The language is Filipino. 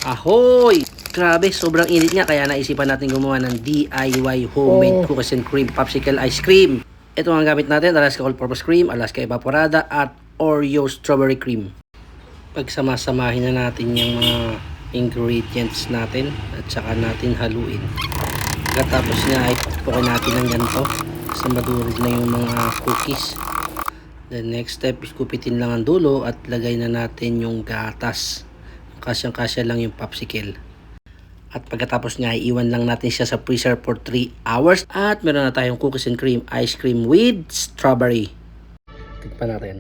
Ahoy! Grabe, sobrang init nga kaya naisipan natin gumawa ng DIY homemade cookies and cream popsicle ice cream. Ito ang gamit natin, Alaska All-Purpose Cream, Alaska Evaporada at Oreo Strawberry Cream. Pagsamasamahin na natin yung mga ingredients natin at saka natin haluin. Pagkatapos niya ay pupukin natin ng ganito sa madurog na yung mga cookies. The next step is kupitin lang ang dulo at lagay na natin yung gatas. Kasyang-kasya lang yung popsicle. At pagkatapos niya, iwan lang natin siya sa freezer for 3 hours. At meron na tayong cookies and cream ice cream with strawberry. Tikpan natin.